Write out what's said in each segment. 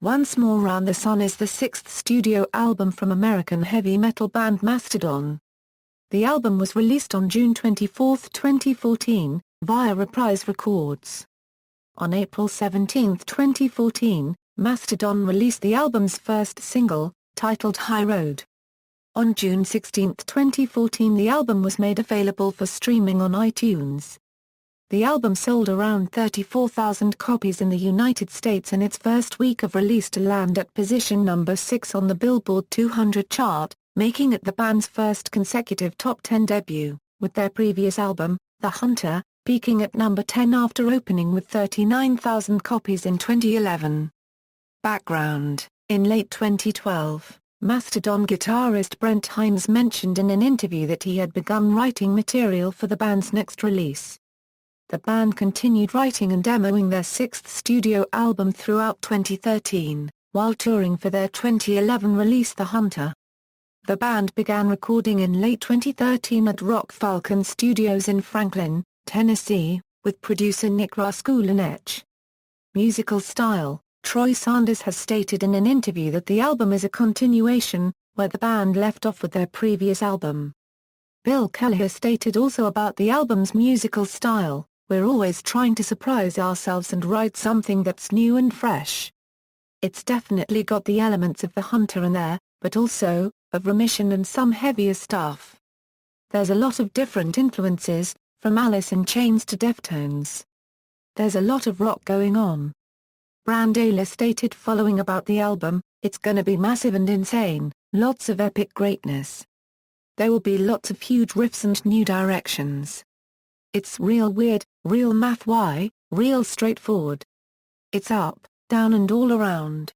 Once More Round the Sun is the sixth studio album from American heavy metal band Mastodon. The album was released on June 24, 2014, via Reprise Records. On April 17, 2014, Mastodon released the album's first single, titled High Road. On June 16, 2014, the album was made available for streaming on iTunes. The album sold around 34,000 copies in the United States in its first week of release to land at position number 6 on the Billboard 200 chart, making it the band's first consecutive top 10 debut, with their previous album, The Hunter, peaking at number 10 after opening with 39,000 copies in 2011. Background: in late 2012, Mastodon guitarist Brent Hinds mentioned in an interview that he had begun writing material for the band's next release. The band continued writing and demoing their sixth studio album throughout 2013, while touring for their 2011 release The Hunter. The band began recording in late 2013 at Rock Falcon Studios in Franklin, Tennessee, with producer Nick Raskulinecz. Musical style: Troy Sanders has stated in an interview that the album is a continuation, where the band left off with their previous album. Bill Kelly stated also about the album's musical style: "We're always trying to surprise ourselves and write something that's new and fresh. It's definitely got the elements of The Hunter in there, but also, of Remission and some heavier stuff. There's a lot of different influences, from Alice in Chains to Deftones. There's a lot of rock going on." Brandaler stated following about the album, "It's gonna be massive and insane, lots of epic greatness. There will be lots of huge riffs and new directions. It's real weird, real math-y, real straightforward. It's up, down and all around."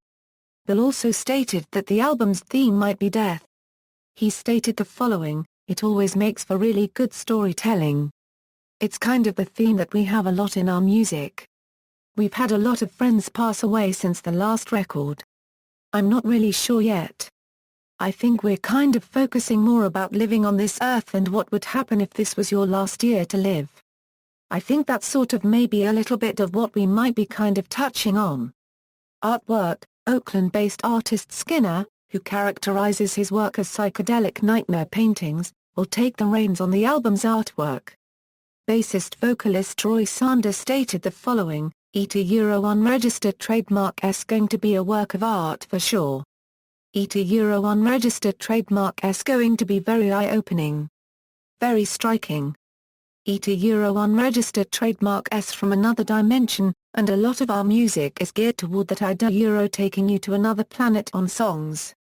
Bill also stated that the album's theme might be death. He stated the following: "It always makes for really good storytelling. It's kind of the theme that we have a lot in our music. We've had a lot of friends pass away since the last record. I'm not really sure yet. I think we're kind of focusing more about living on this earth and what would happen if this was your last year to live. I think that's sort of maybe a little bit of what we might be kind of touching on." Artwork: Oakland-based artist Skinner, who characterizes his work as psychedelic nightmare paintings, will take the reins on the album's artwork. Bassist-vocalist Troy Sanders stated the following: "ETA unregistered trademark S going to be a work of art for sure. ETA unregistered trademark S going to be very eye-opening. Very striking. ETA unregistered trademark S from another dimension, and a lot of our music is geared toward that idea, taking you to another planet on songs.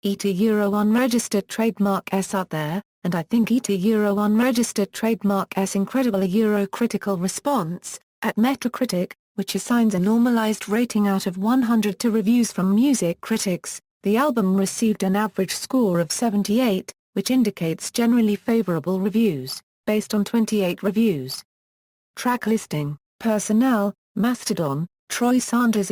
ETA unregistered trademark S out there, and I think ETA unregistered trademark S incredible critical response, at Metacritic, which assigns a normalized rating out of 100 to reviews from music critics. The album received an average score of 78, which indicates generally favorable reviews, based on 28 reviews. Track listing: Personnel: Mastodon, Troy Sanders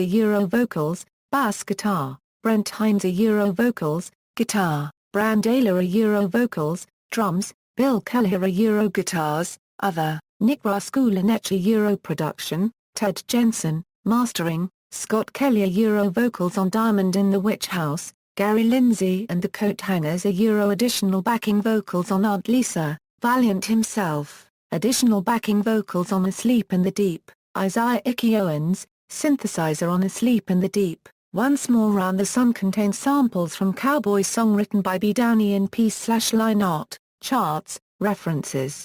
vocals, bass guitar, Brent Hinds vocals, guitar, Brandaler vocals, drums, Bill Kelly guitars, other, Nick Raskulinecz production, Ted Jensen, mastering, Scott Kelly vocals on Diamond in the Witch House, Gary Lindsay and the Coat Hangers additional backing vocals on Aunt Lisa, Valiant himself, additional backing vocals on Asleep in the Deep, Isaiah Icky Owens, synthesizer on Asleep in the Deep. Once More Round the Sun contains samples from Cowboy song written by B. Downey in Peace/Line Art, charts, references.